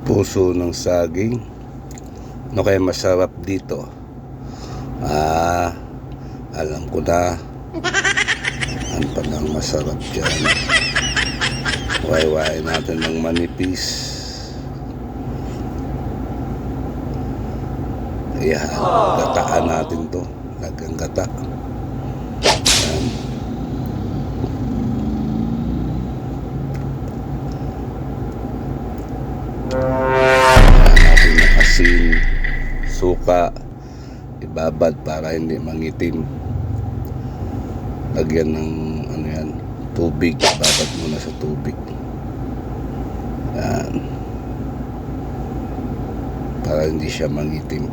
Puso ng saging. Ano kaya masarap dito? Alam ko na. Ano pa lang masarap dyan? Waay-waay natin ng manipis. Ayan, gataan natin to. Lagang gata. Ayan. Natin ng asin, suka, ibabad para hindi mangitim. Lagyan ng tubig, ibabad muna sa tubig. Yan, para hindi siya mangitim.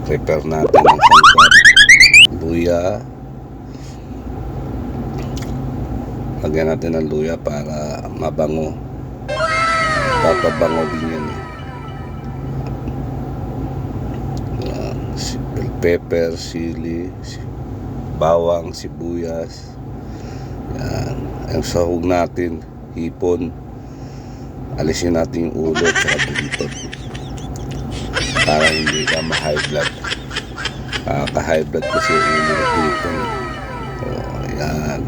Prepare natin ng sangkap, luya. Lagyan natin ng luya para mabango. Papabango din yan bell pepper, sili, bawang, sibuyas. Yan. Ang sahog natin, hipon. Alisin natin yung ulo at saka buntot para hindi ka ma-high blood. Ka-high blood kasi yung ulo ng hipon. Yan,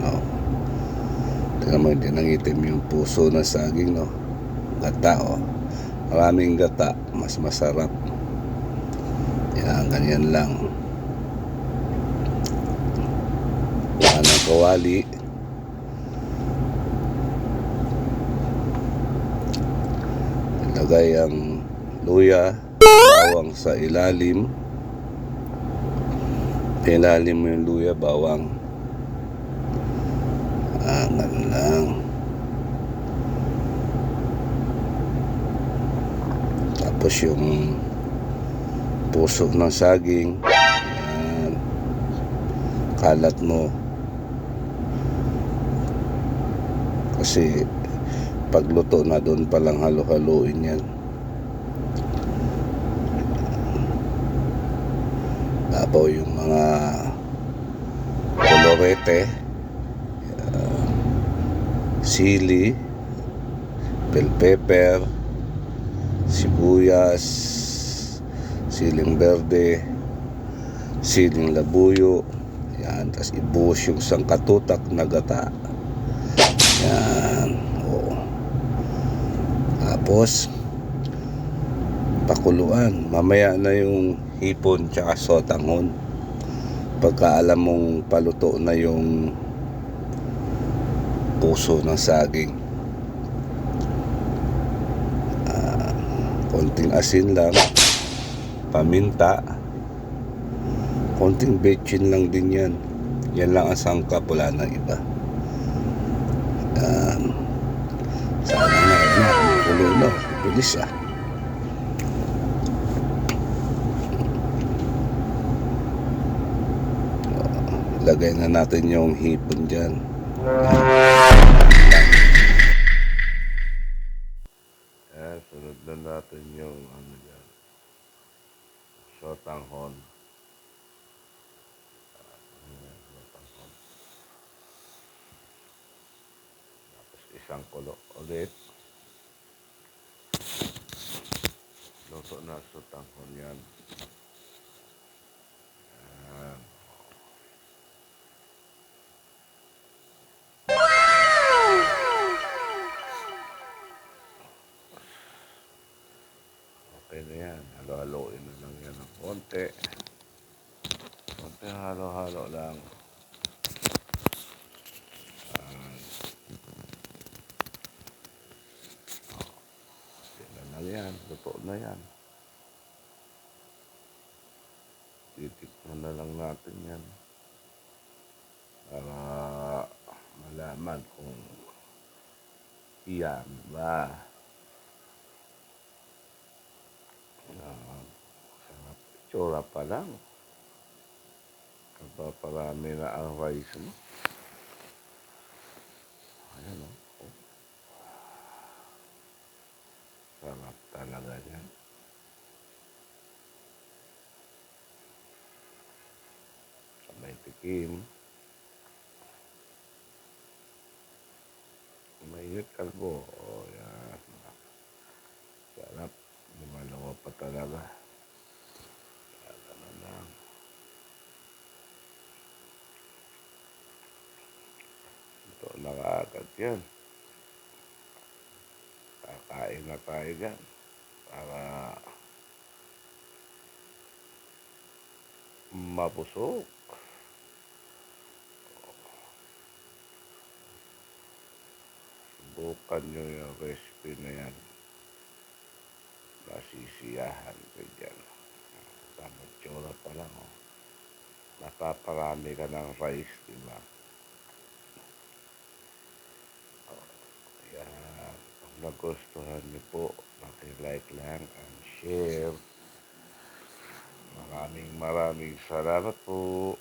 tingnan mo, hindi nangitim yung puso ng saging, gata, maraming gata, mas masarap. Yan, ganyan lang. Yan ang kawali. Ilagay ang luya, bawang sa ilalim. Ilalim mo yung luya, bawang. Ganun lang. Tapos yung puso ng saging, yan, kalat mo. Kasi pagluto na doon palang halo-haloin yan. Tapos yung mga kolorete, sili, bell pepper, sibuyas, siling berde, siling labuyo. Yan, tapos ibuhos yung sangkatutak na gata. Yan, tapos pakuluan. Mamaya na yung hipon tsaka sotanghon. Pagka alam mong paluto na yung puso ng saging, konting asin lang, paminta, konting betchin lang din yan. Yan lang ang sangkap, wala nang iba. Sana na kulo na, bilis lagay na natin yung hipon dyan. Sunod na natin yung dyan, sotanghon. Tapos isang kulo ulit. Luto na sotanghon yan. Okay na yan. Halo-haloin na lang yan ng konti. Konti halo-halo lang. Yan yan. Luto na yan. Titikman na lang natin yan. Para malaman kung iyan ba. Sarap. Tsura pa lang. Kapaparami na ang rice mo. Ayan sarap talaga yan. tikim. Mainit kalbo. O, yan. Sarap. Lumalawa pa talaga. Ganun lang. Ito na agad yan. Kakain na tayo dyan. Para mabusog. Subukan nyo yung recipe na yan. Nasisiyahan ko dyan. Tamang tsura pa lang, oh. Napaparami ka ng rice, diba? Kaya, kung nagustuhan niyo po, like lang and share. Maraming salamat po.